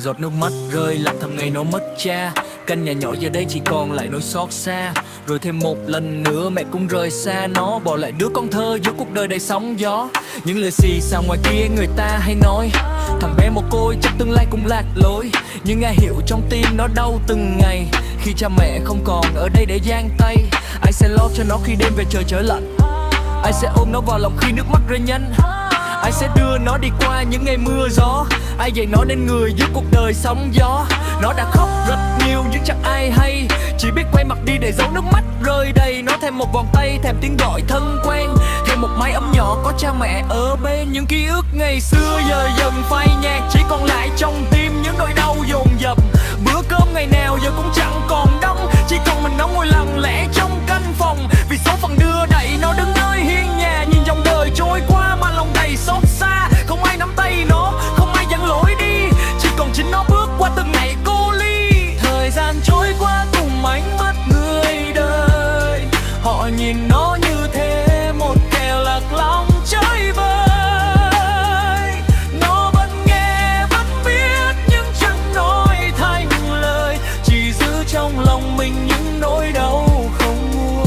Giọt nước mắt rơi lặng thầm ngày nó mất cha. Căn nhà nhỏ giờ đây chỉ còn lại nỗi xót xa. Rồi thêm một lần nữa mẹ cũng rời xa nó, bỏ lại đứa con thơ giữa cuộc đời đầy sóng gió. Những lời xì xào ngoài kia người ta hay nói thằng bé mồ côi chắc tương lai cũng lạc lối. Nhưng ai hiểu trong tim nó đau từng ngày khi cha mẹ không còn ở đây để giang tay. Ai sẽ lo cho nó khi đêm về trời trở lạnh? Ai sẽ ôm nó vào lòng khi nước mắt rơi nhanh? Ai sẽ đưa nó đi qua những ngày mưa gió? Ai dạy nó nên người giữa cuộc đời sóng gió? Nó đã khóc rất nhiều nhưng chẳng ai hay, chỉ biết quay mặt đi để giấu nước mắt rơi đầy. Nó thèm một vòng tay, thèm tiếng gọi thân quen, thèm một mái ấm nhỏ có cha mẹ ở bên. Những ký ức ngày xưa giờ dần phai nhạt, chỉ còn lại trong tim những nỗi đau dồn dập. Bữa cơm ngày nào giờ cũng chẳng còn đông, chỉ còn mình nó ngồi lặng lẽ trong căn phòng. Vì số phận đưa đẩy nó đứng nơi hiên nhà, nhìn dòng đời trôi qua mà lòng đầy xót xa. Không ai nắm tay nó, không ai dẫn lối đi, chỉ còn chính nó bước qua từng ngày cô ly. Thời gian trôi qua cùng ánh mắt người đời, họ nhìn nó như thế một kẻ lạc lõng chơi vơi. Nó vẫn nghe vẫn biết nhưng chẳng nói thành lời, chỉ giữ trong lòng mình những nỗi đau không nguôi.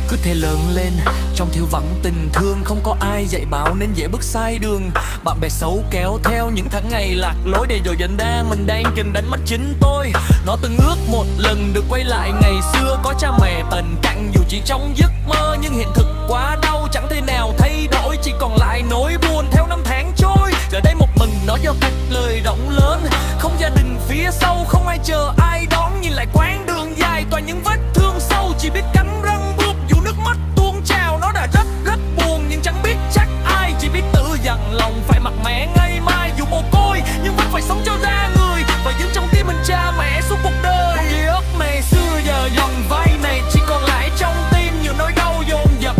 Cứ thế lớn lên trong thiếu vắng tình thương, không có ai dạy bảo nên dễ bước sai đường. Bạn bè xấu kéo theo những tháng ngày lạc lối, để rồi dần đang mình đang kình đánh mất chính tôi. Nó từng ước một lần được quay lại ngày xưa, có cha mẹ tần cặn dù chỉ trong giấc mơ. Nhưng hiện thực quá đau chẳng thể nào thay đổi, chỉ còn lại nỗi buồn theo năm tháng trôi. Giờ đây một mình nó do cách lời rộng lớn, không gia đình phía sau, không ai chờ ai đón. Nhìn lại quãng đường dài toàn những vết thương sâu, chỉ biết cắn răng bước dù nước mắt tuôn trào. Nó đã rất buồn nhưng chẳng biết trách ai, chỉ biết tự dặn lòng phải mặc mẹ ngày mai. Dù mồ côi nhưng vẫn phải sống cho ra người, và giữ trong tim mình cha mẹ suốt cuộc đời. Ký ức ngày xưa giờ dần phai này, chỉ còn lại trong tim nhiều nỗi đau dồn dập.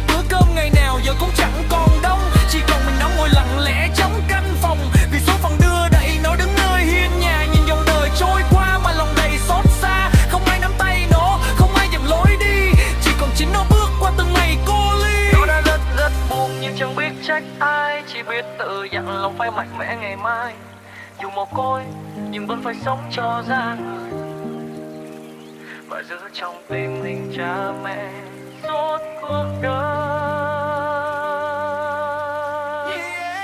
Bữa cơm ngày nào giờ cũng chẳng còn đông, chỉ còn mình nó ngồi lặng lẽ trong căn phòng. Vì số phận đưa đẩy nó đứng nơi hiên nhà, nhìn dòng đời trôi qua mà lòng đầy xót xa. Không ai nắm tay nó, không ai dặn lối đi, chỉ còn chính nó bước qua từng ngày cô ly. Nó đã rất buồn nhưng chẳng biết trách ai, chỉ biết tự dặn lòng phải mạnh mẽ ngày mai. Dù mồ côi nhưng vẫn phải sống cho ra người, và giữ trong tim mình cha mẹ suốt cuộc đời.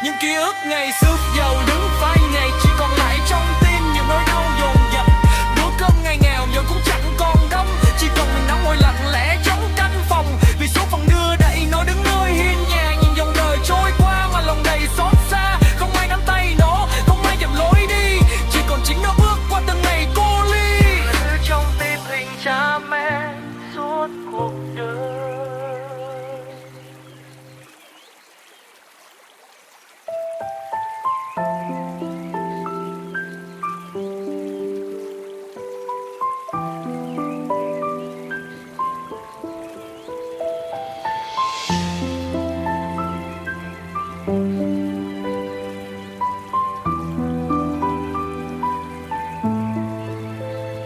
Những ký ức ngày xưa giàu đứng phai nhạt, chỉ còn lại trong tim những nỗi đau dồn dập. Bữa cơm ngày nào giờ cũng chẳng còn đông, chỉ còn mình nó ngồi lặng lẽ trong căn phòng. Vì số phận đưa đẩy nó đứng nơi hiên nhà, nhìn dòng đời trôi qua mà lòng đầy xót xa. Không ai nắm tay nó, không ai dặn lối đi, chỉ còn chính nó bước qua từng ngày cô ly. Giữ trong tim hình cha mẹ suốt cuộc đời.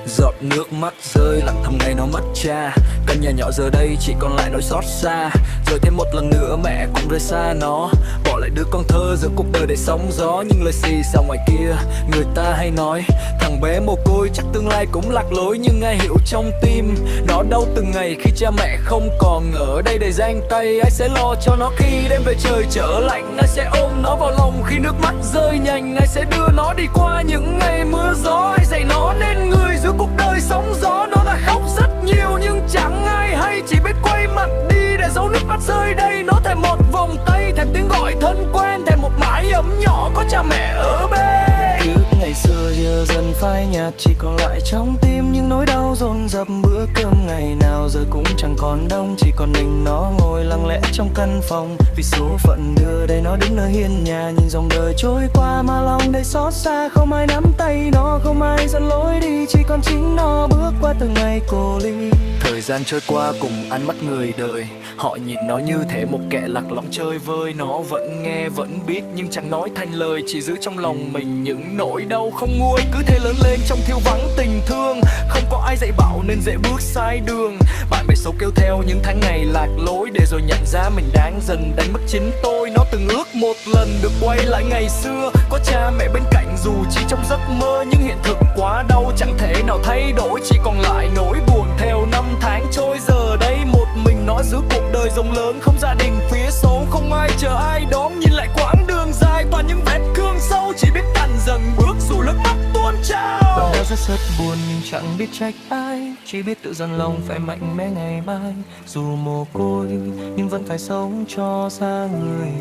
Giọt nước mắt rơi lặng thầm ngày nó mất cha. Căn nhà nhỏ giờ đây chỉ còn lại nỗi xót xa. Rồi thêm một lần nữa mẹ cũng rời xa nó, bỏ lại đứa con thơ giữa cuộc đời để sóng gió. Nhưng lời xì xào ngoài kia người ta hay nói thằng bé mồ côi chắc tương lai cũng lạc lối. Nhưng ai hiểu trong tim nó đau từng ngày khi cha mẹ không còn ở đây để giang tay. Ai sẽ lo cho nó khi đêm về trời trở lạnh? Ai sẽ ôm nó vào lòng khi nước mắt rơi nhanh? Ai sẽ đưa nó đi qua những ngày mưa gió? Ai dạy nó nên người giữa cuộc đời sóng gió? Nó đã khóc rất nhiều nhưng chẳng ai hay, chỉ biết quay mặt đi để giấu nước mắt rơi đây. Nó thèm một vòng tay, thèm tiếng gọi thân quen, thèm một mái ấm nhỏ có cha mẹ ở bên. Ký ức ngày xưa giờ dần phai nhạt, chỉ còn lại trong tim những nỗi đau dồn dập. Bữa cơm ngày nào giờ cũng chẳng còn đông, chỉ còn mình nó ngồi lặng lẽ trong căn phòng. Vì số phận đưa đây nó đứng nơi hiên nhà, nhìn dòng đời trôi qua mà lòng đầy xót xa. Không ai nắm tay nó, không ai dẫn lối đi, chỉ còn chính nó bước qua từng ngày cô ly. Thời gian trôi qua cùng ánh mắt người đời, họ nhìn nó như thể một kẻ lạc lõng chơi vơi. Nó vẫn nghe vẫn biết nhưng chẳng nói thành lời, chỉ giữ trong lòng mình những nỗi đau không nguôi. Cứ thế lớn lên trong thiếu vắng tình thương. Không có ai dạy bảo nên dễ bước sai đường. Bạn bè xấu kêu theo những tháng ngày lạc lối, để rồi nhận ra mình đang dần đánh mất chính tôi. Nó từng ước một lần được quay lại ngày xưa, có cha mẹ bên cạnh dù chỉ trong giấc mơ. Nhưng hiện thực quá đau chẳng thể nào thay đổi, chỉ còn lại nỗi buồn theo năm tháng trôi. Giờ đây một mình nó giữa cuộc đời rộng lớn, không gia đình phía sau, không ai chờ ai đón. Nhìn lại quãng đường dài toàn những vết thương sâu, chỉ biết cằn dần bước dù nước mắt tuôn trào. Vẫn đau rất buồn nhưng chẳng biết trách ai, chỉ biết tự dằn lòng phải mạnh mẽ ngày mai. Dù mồ côi nhưng vẫn phải sống cho xa người,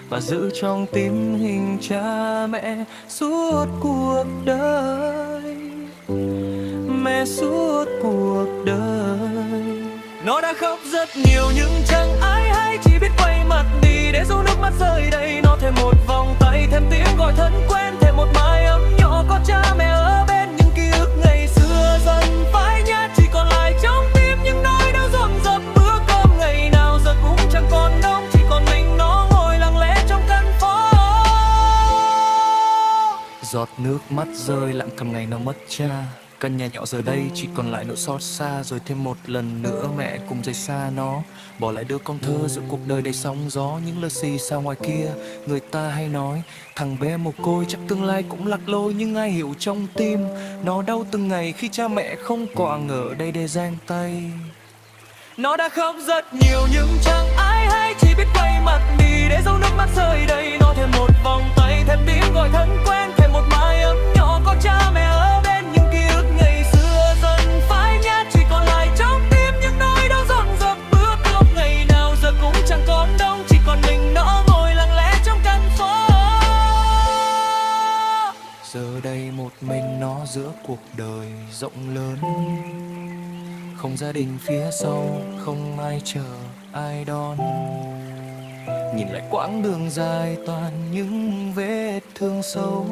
và giữ trong tim hình cha mẹ suốt cuộc đời. Mẹ suốt cuộc đời. Nó đã khóc rất nhiều nhưng chẳng ai hay, chỉ biết quay mặt đi để dấu nước mắt rơi đầy. Nó thêm một vòng tay, thêm tiếng gọi thân quen, thêm một mái ấm nhỏ có cha mẹ ở bên. Những ký ức ngày xưa dần phai nhạt, chỉ còn lại trong tim những nỗi đau dồn dập. Bữa cơm ngày nào giờ cũng chẳng còn đông, chỉ còn mình nó ngồi lặng lẽ trong căn phố. Giọt nước mắt rơi lặng thầm ngày nó mất cha. Căn nhà nhỏ giờ đây chỉ còn lại nỗi xót xa. Rồi thêm một lần nữa mẹ cùng rời xa nó, bỏ lại đứa con thơ giữa cuộc đời đầy sóng gió. Những lời xì xa ngoài kia người ta hay nói, thằng bé mồ côi chắc tương lai cũng lạc lối. Nhưng ai hiểu trong tim nó đau từng ngày khi cha mẹ không còn ở đây để giang tay. Nó đã khóc rất nhiều nhưng chẳng ai hay, chỉ biết quay mặt đi để dấu nước mắt rơi đầy. Nó thêm một vòng tay, thêm tiếng gọi thân quen, thêm một mái ấm nhỏ có cha mẹ ở bên. Những ký ức ngày xưa dần phai nhạt, chỉ còn lại trong tim những nỗi đau dồn dập. Bữa cơm ngày nào giờ cũng chẳng còn đông, chỉ còn mình nó ngồi lặng lẽ trong căn phố. Giờ đây một mình nó giữa cuộc đời rộng lớn, không gia đình phía sau, không ai chờ ai đón. Nhìn lại quãng đường dài toàn những vết thương sâu,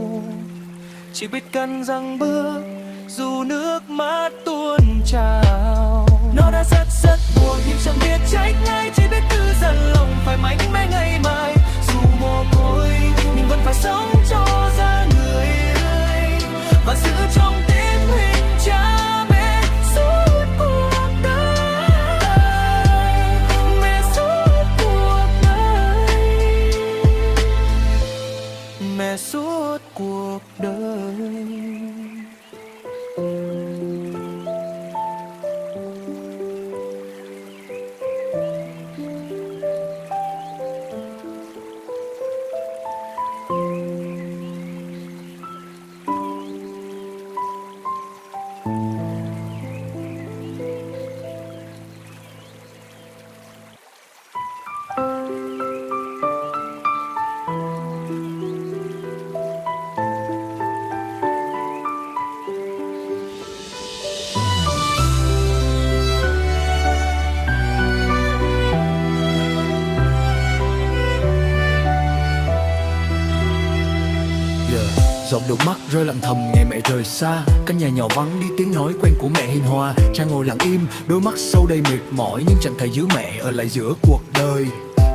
chỉ biết cắn răng bước dù nước mắt tuôn trào. Nó đã rất buồn nhưng chẳng biết trách ai, chỉ biết cứ dần lòng phải mạnh mẽ ngày mai. Dù mồ côi nhưng vẫn phải sống cho ra người ơi, và giữ trong tim hình cha mẹ suốt cuộc đời. Mẹ suốt cuộc đời. Mẹ suốt cuộc đời. Giọt nước mắt rơi lặng thầm ngày mẹ rời xa. Căn nhà nhỏ vắng đi tiếng nói quen của mẹ hiền hòa. Cha ngồi lặng im, đôi mắt sâu đầy mệt mỏi, nhưng chẳng thể giữ mẹ ở lại giữa cuộc đời.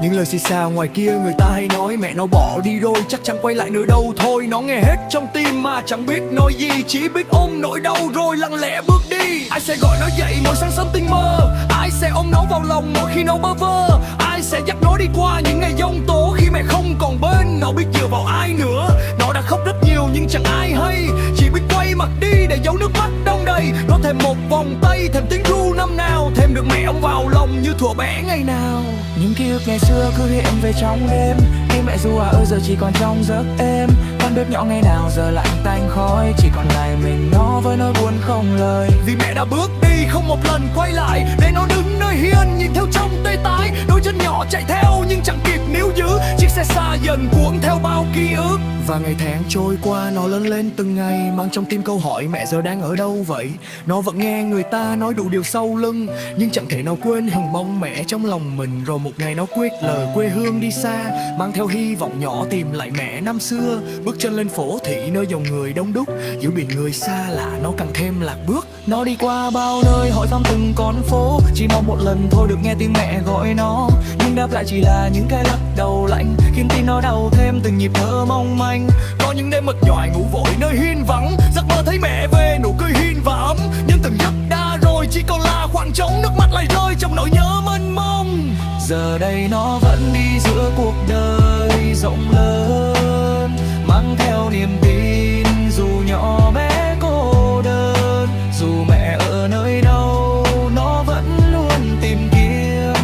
Những lời xì xa ngoài kia người ta hay nói mẹ nó bỏ đi rồi, chắc chẳng quay lại nữa đâu thôi. Nó nghe hết trong tim mà chẳng biết nói gì, chỉ biết ôm nỗi đau rồi lặng lẽ bước đi. Ai sẽ gọi nó dậy mỗi sáng sớm tinh mơ, ai sẽ ôm nó vào lòng mỗi khi nó bơ vơ, ai sẽ dắt nó đi qua những ngày giông tố khi mẹ không còn bên. Nó biết dựa vào ai nữa, nó đã khóc rất nhiều nhưng chẳng ai hay, chỉ biết quay mặt đi để giấu nước mắt đong đầy. Nó thêm một vòng tay, thêm tiếng ru năm nào, thêm được mẹ ôm vào lòng như thuở bé ngày nào. Những ký ức ngày xưa cứ hiện về trong đêm, khi mẹ ru ơi giờ chỉ còn trong giấc êm. Con bếp nhỏ ngày nào giờ lạnh tanh khói, chỉ còn lại mình nó với nỗi buồn không lời. Vì mẹ đã bước đi không một lần quay lại, để nó đứng nơi hiên nhìn theo trong tê tái. Đôi chân nhỏ chạy theo nhưng chẳng kịp níu giữ, chiếc xe xa dần cuốn theo bao ký ức. Và ngày tháng trôi qua nó lớn lên từng ngày, mang trong tim câu hỏi mẹ giờ đang ở đâu vậy. Nó vẫn nghe người ta nói đủ điều sau lưng, nhưng chẳng thể nào quên hình bóng mẹ trong lòng mình. Rồi một ngày nó quyết lời quê hương đi xa, mang theo hy vọng nhỏ tìm lại mẹ năm xưa. Bước chân lên phố thị nơi dòng người đông đúc, giữa biển người xa lạ nó càng thêm lạc bước. Nó đi qua bao nơi hỏi thăm từng con phố, chỉ mong một lần thôi được nghe tiếng mẹ gọi nó, nhưng đáp lại chỉ là những cái lắc đầu lạnh, khiến tim nó cho đau thêm từng nhịp thở mong manh. Có những đêm mệt nhoài ngủ vội nơi hiên vắng, giấc mơ thấy mẹ về nụ cười hiền và ấm. Nhưng từng giấc đã rồi chỉ còn là khoảng trống, nước mắt lại rơi trong nỗi nhớ mênh mông. Giờ đây nó vẫn đi giữa cuộc đời rộng lớn, mang theo niềm tin dù nhỏ bé cô đơn. Dù mẹ ở nơi đâu nó vẫn luôn tìm kiếm,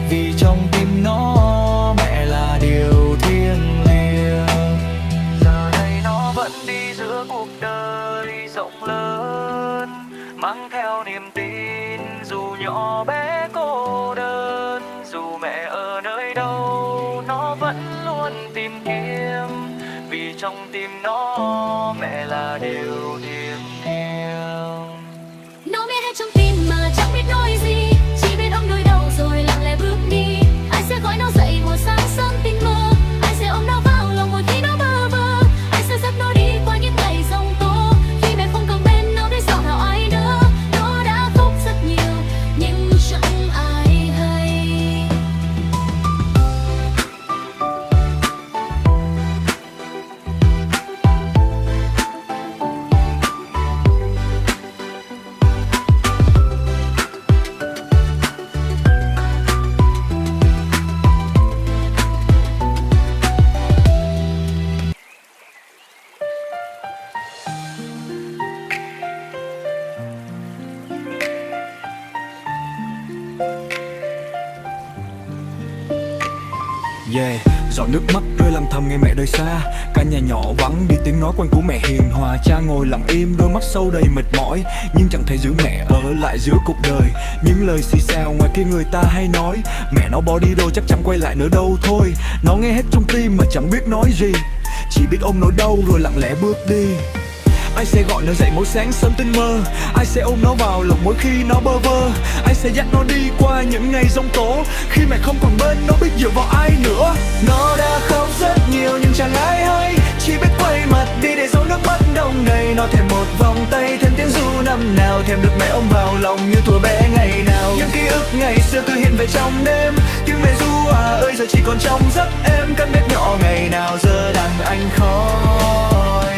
vì trong tim nó mẹ là điều thiêng liêng. Giờ đây nó vẫn đi giữa cuộc đời rộng lớn, mang theo niềm tin dù nhỏ bé cô đơn. Dù mẹ ở nơi đâu nó vẫn luôn tìm kiếm, vì trong tim nó mẹ là điều thiêng liêng. Nó biết hết trong tim mà chẳng biết nói gì, chỉ biết ôm đôi đầu rồi lặng lẽ bước đi. Ai sẽ gọi nó dậy một sáng sớm tinh mơ, ai sẽ ôm nó vào lòng mỗi khi nó bơ vơ, ai sẽ dắt nó đi qua những ngày giông tố. Khi mẹ không còn bên nó để sao nào ai nữa, nó đã khóc rất nhiều nhưng chẳng ai hay. Yeah, giọt nước mắt rơi lặng thầm nghe mẹ đời xa. Căn nhà nhỏ vắng đi tiếng nói quanh của mẹ hiền hòa. Cha ngồi lặng im đôi mắt sâu đầy mệt mỏi, nhưng chẳng thể giữ mẹ ở lại giữa cuộc đời. Những lời xì xào ngoài kia người ta hay nói, mẹ nó bỏ đi rồi chắc chẳng quay lại nữa đâu thôi. Nó nghe hết trong tim mà chẳng biết nói gì, chỉ biết ôm nỗi đau rồi lặng lẽ bước đi. Ai sẽ gọi nó dậy mỗi sáng sớm tinh mơ, ai sẽ ôm nó vào lòng mỗi khi nó bơ vơ, ai sẽ dắt nó đi qua những ngày giông tố. Khi mẹ không còn bên nó biết dựa vào ai nữa. Nó đã khóc rất nhiều nhưng chẳng ai hay, chỉ biết quay mặt đi để giấu nước mắt đông đầy. Nó thèm một vòng tay thêm tiếng ru năm nào, thèm được mẹ ôm vào lòng như thuở bé ngày nào. Những ký ức ngày xưa cứ hiện về trong đêm, tiếng mẹ ru à ơi giờ chỉ còn trong giấc em. Căn bếp nhỏ ngày nào giờ đàn anh khói,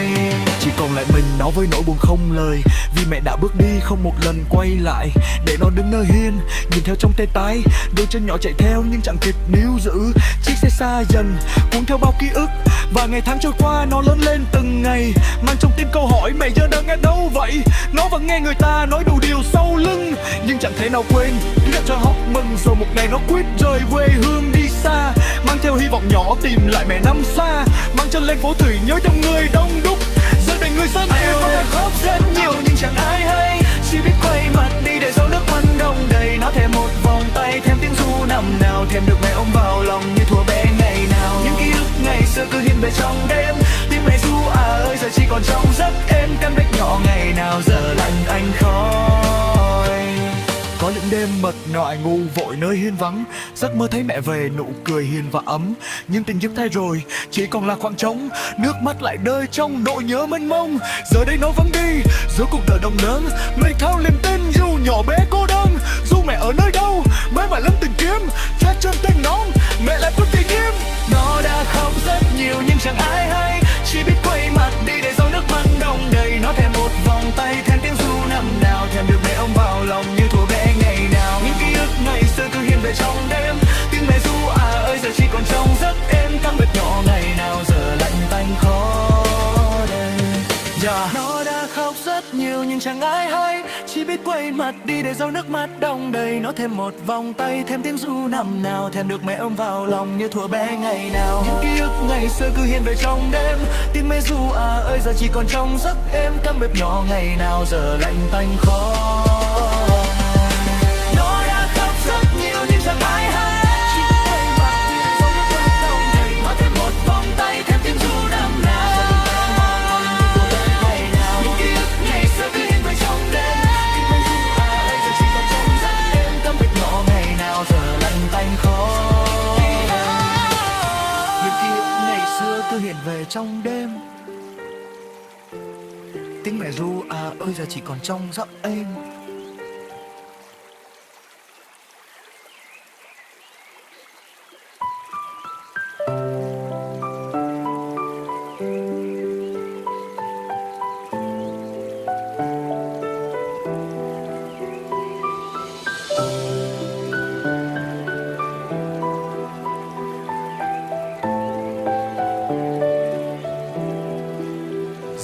chỉ còn lại mình nó với nỗi buồn không lời. Vì mẹ đã bước đi không một lần quay lại, để nó đứng nơi hiên nhìn theo trong tay tái. Đôi chân nhỏ chạy theo nhưng chẳng kịp níu giữ, chiếc xe xa dần cuốn theo bao ký ức. Và ngày tháng trôi qua nó lớn lên từng ngày, mang trong tim câu hỏi mẹ giờ đang ở đâu vậy. Nó vẫn nghe người ta nói đủ điều sau lưng, nhưng chẳng thể nào quên đã cho hóc mừng. Rồi một ngày nó quyết rời quê hương đi xa, mang theo hy vọng nhỏ tìm lại mẹ năm xa. Mang chân lên phố thủy nhớ trong người đông đúc, giờ đầy người sân yêu. Nó khóc rất nhiều nhưng chẳng ai hay, chỉ biết quay mặt đi để giấu nước mắt đông đầy. Nó thèm một vòng tay thêm tiếng ru năm nào, thèm được mẹ ôm vào lòng như thuở bé ngày nào. Những ký ức ngày xưa cứ hiện về trong đêm, tiếng mẹ ru à ơi giờ chỉ còn trong giấc em. Căn bếp nhỏ ngày nào giờ lạnh anh khói. Có những đêm mệt nhoài ngủ vội nơi hiên vắng, giấc mơ thấy mẹ về nụ cười hiền và ấm. Nhưng tình giấc thay rồi chỉ còn là khoảng trống, nước mắt lại rơi trong nỗi nhớ mênh mông. Giờ đây nó vẫn đi giữa cuộc đời đông lớn, mình theo niềm tin dù nhỏ bé cô đơn. Dù mẹ ở nơi đâu mới mãi lắm tìm kiếm, cha chân tên non mẹ lại vẫn tìm kiếm. Nó đã khóc rất nhiều nhưng chẳng ai hay, chỉ biết quay mặt đi để giấu nước mắt đông đầy. Nó thèm một vòng tay thêm tiếng ru năm nào, thèm được mẹ ôm vào lòng như thuở bé ngày nào. Những ký ức ngày xưa cứ hiện về trong đêm, tiếng mẹ ru à ơi giờ chỉ còn trong giấc em. Căn bếp nhỏ ngày nào giờ lạnh tanh khó đây. Nó đã khóc rất nhiều nhưng chẳng ai hay, chỉ biết quay mặt đi để giấu nước mắt đông đầy. Nó thêm một vòng tay thêm tiếng ru năm nào, thèm được mẹ ôm vào lòng như thuở bé ngày nào. Những ký ức ngày xưa cứ hiện về trong đêm, tiếng mẹ ru à ơi giờ chỉ còn trong giấc em. Căn bếp nhỏ ngày nào giờ lạnh tanh khó. Nó đã khóc rất nhiều nhưng chẳng ai hay, chỉ biết quay mặt đi để giấu nước mắt đông đầy. Nó thêm một vòng tay thêm tiếng ru năm nào, hiện về trong đêm, tiếng mẹ ru à ơi giờ chỉ còn trong giấc em.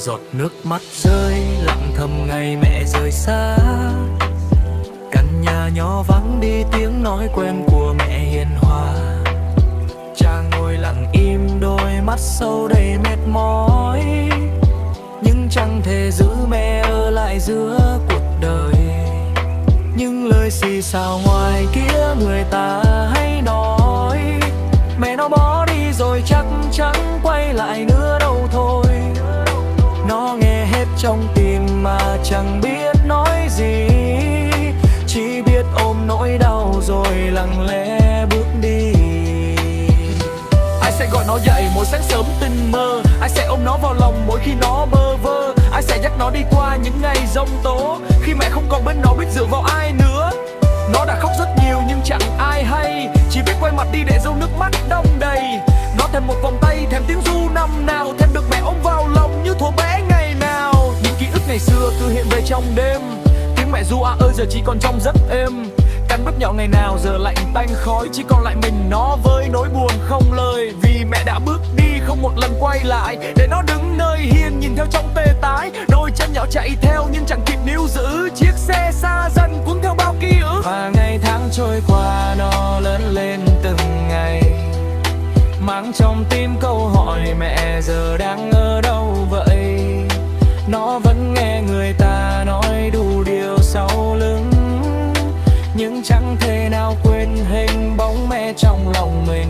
Giọt nước mắt rơi lặng thầm ngày mẹ rời xa. Căn nhà nhỏ vắng đi tiếng nói quen của mẹ hiền hòa. Cha ngồi lặng im đôi mắt sâu đầy mệt mỏi, nhưng chẳng thể giữ mẹ ở lại giữa cuộc đời. Những lời xì xào ngoài kia người ta hay nói, mẹ nó bỏ đi rồi chắc chắn quay lại nữa đâu thôi. Nó nghe hết trong tim mà chẳng biết nói gì, chỉ biết ôm nỗi đau rồi lặng lẽ bước đi. Ai sẽ gọi nó dậy mỗi sáng sớm tinh mơ, ai sẽ ôm nó vào lòng mỗi khi nó bơ vơ, ai sẽ dắt nó đi qua những ngày giông tố, khi mẹ không còn bên nó biết dựa vào ai nữa. Nó đã khóc rất nhiều nhưng chẳng ai hay, chỉ biết quay mặt đi để dấu nước mắt đong đầy. Nó thèm một vòng tay, thèm tiếng ru năm nào, thèm được mẹ ôm vào lòng như thuở bé ngày nào. Những ký ức ngày xưa cứ hiện về trong đêm, tiếng mẹ ru ơi giờ chỉ còn trong giấc êm. Căn bếp nhỏ ngày nào giờ lạnh tanh khói, chỉ còn lại mình nó với nỗi buồn không lời. Vì mẹ đã bước đi không một lần quay lại, để nó đứng nơi hiên nhìn theo trong tê tái. Đôi chân nhỏ chạy theo nhưng chẳng kịp níu giữ, chiếc xe xa dần cuốn theo bao ký ức. Và ngày tháng trôi qua nó lớn lên từng ngày, mang trong tim câu hỏi mẹ giờ đang ở đâu vậy. Nó vẫn nghe người ta nói đủ điều sau lưng, nhưng chẳng thể nào quên hình bóng mẹ trong lòng mình.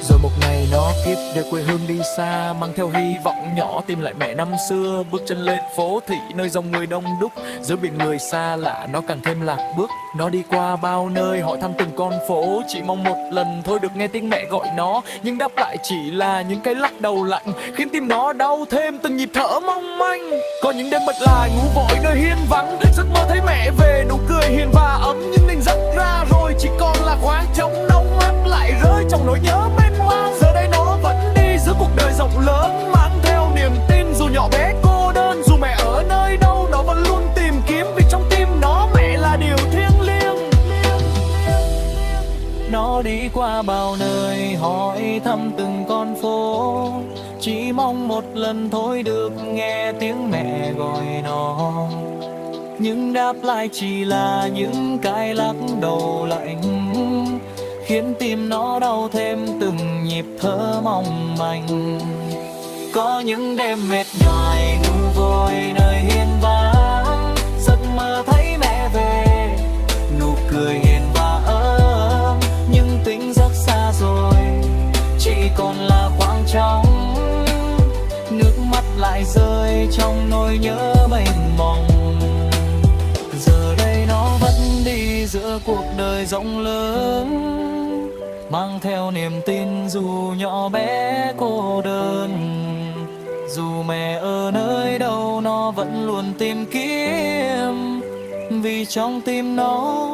Rồi một ngày nó kiếp để quê hương đi xa, mang theo hy vọng nhỏ tìm lại mẹ năm xưa. Bước chân lên phố thị nơi dòng người đông đúc, giữa biển người xa lạ nó càng thêm lạc bước. Nó đi qua bao nơi hỏi thăm từng con phố, chỉ mong một lần thôi được nghe tiếng mẹ gọi nó, nhưng đáp lại chỉ là những cái lắc đầu lạnh, khiến tim nó đau thêm từng nhịp thở mong manh. Có những đêm bật lại ngủ vội nơi hiên vắng, giấc mơ thấy mẹ về nụ cười hiền và ấm, nhưng tỉnh giấc ra rồi chỉ còn là khoảng trống nóng mắt lại rơi trong nỗi nhớ bên hoang. Giờ đây nó vẫn đi giữa cuộc đời rộng lớn, mang theo niềm tin dù nhỏ bé cô đơn. Dù mẹ ở nơi đâu nó vẫn luôn tìm kiếm, vì trong tim nó mẹ là điều thiêng liêng. Nó đi qua bao nơi hỏi thăm từng con phố, chỉ mong một lần thôi được nghe tiếng mẹ gọi nó, nhưng đáp lại chỉ là những cái lắc đầu lạnh, khiến tim nó đau thêm từng nhịp thở mong manh. Có những đêm mệt nhoài ngủ vội nơi hiên vắng, giấc mơ thấy mẹ về nụ cười hiền và ấm, nhưng tỉnh giấc xa rồi chỉ còn là khoảng trống. Nước mắt lại rơi trong nỗi nhớ mênh mông, giờ đây nó vẫn đi giữa cuộc đời rộng lớn, mang theo niềm tin dù nhỏ bé cô đơn. Dù mẹ ở nơi đâu nó vẫn luôn tìm kiếm, vì trong tim nó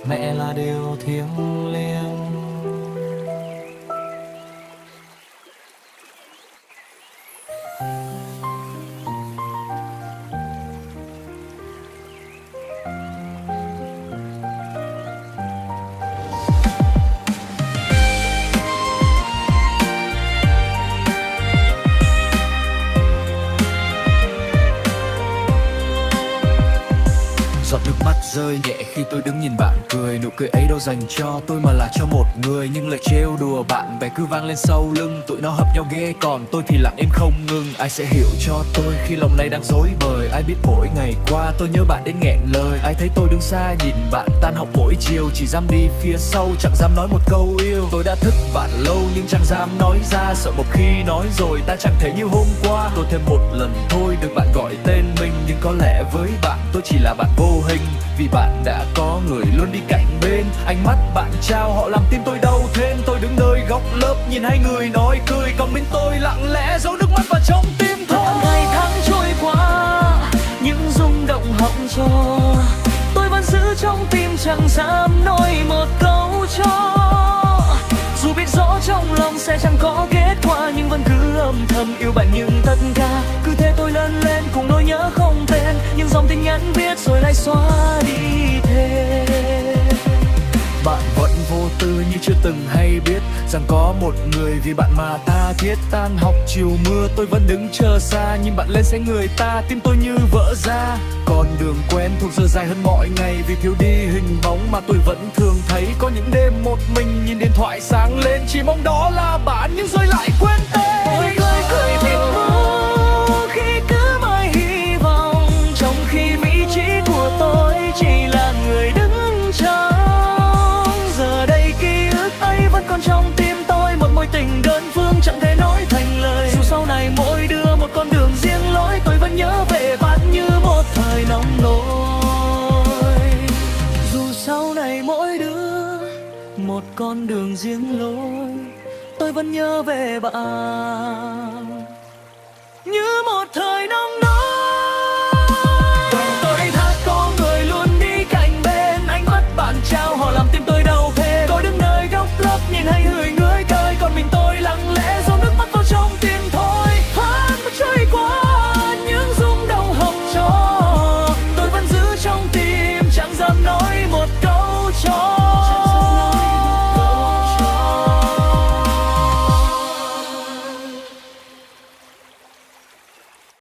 mẹ là điều thiêng liêng. Giọt nước mắt rơi nhẹ khi tôi đứng nhìn bạn cười, nụ cười ấy đâu dành cho tôi mà là cho một người. Nhưng lời trêu đùa bạn bè cứ vang lên sau lưng, tụi nó hợp nhau ghê còn tôi thì lặng im không ngừng. Ai sẽ hiểu cho tôi khi lòng này đang rối bời, ai biết mỗi ngày qua tôi nhớ bạn đến nghẹn lời. Ai thấy tôi đứng xa nhìn bạn tan học mỗi chiều, chỉ dám đi phía sau chẳng dám nói một câu yêu. Tôi đã thức bạn lâu nhưng chẳng dám nói ra, sợ một khi nói rồi ta chẳng thể như hôm qua. Tôi thêm một lần thôi được bạn gọi tên mình, nhưng có lẽ với bạn tôi chỉ là bạn vô hình, vì bạn đã có người luôn đi cạnh bên. Ánh mắt bạn trao họ làm tim tôi đau thêm. Tôi đứng nơi góc lớp nhìn hai người nói cười, còn bên tôi lặng lẽ giấu nước mắt vào trong tim thôi. Ngày tháng trôi qua những rung động họng trò, tôi vẫn giữ trong tim chẳng dám nói một câu cho. Dù biết rõ trong lòng sẽ chẳng có kết quả, nhưng vẫn cứ âm thầm yêu bạn. Nhưng tất cả cứ thế tôi lớn lên cùng nỗi nhớ không tên, những dòng tin nhắn viết rồi lại xóa đi thêm. Bạn vẫn vô tư như chưa từng hay biết, Rằng có một người vì bạn mà ta thiết tan học chiều mưa. Tôi vẫn đứng chờ xa, nhìn bạn lên xe người ta, tim tôi như vỡ ra. Con đường quen thuộc giờ dài hơn mọi ngày, vì thiếu đi hình bóng mà tôi vẫn thường thấy. Có những đêm một mình nhìn điện thoại sáng lên, chỉ mong đó là bạn nhưng rồi lại quên tên. Tôi cười cười thịt mơ khi cứ mãi hy vọng, trong khi vị trí của tôi chỉ là người đứng trông. Giờ đây ký ức ấy vẫn còn trong tim tôi, một mối tình đơn phương chẳng thể nói thành lời. Dù sau này mỗi đứa một con đường riêng lối, tôi vẫn nhớ về bạn như một thời nông nổi. Dù sau này mỗi đứa một con đường riêng lối, tôi vẫn nhớ về bạn như một thời nông nổi.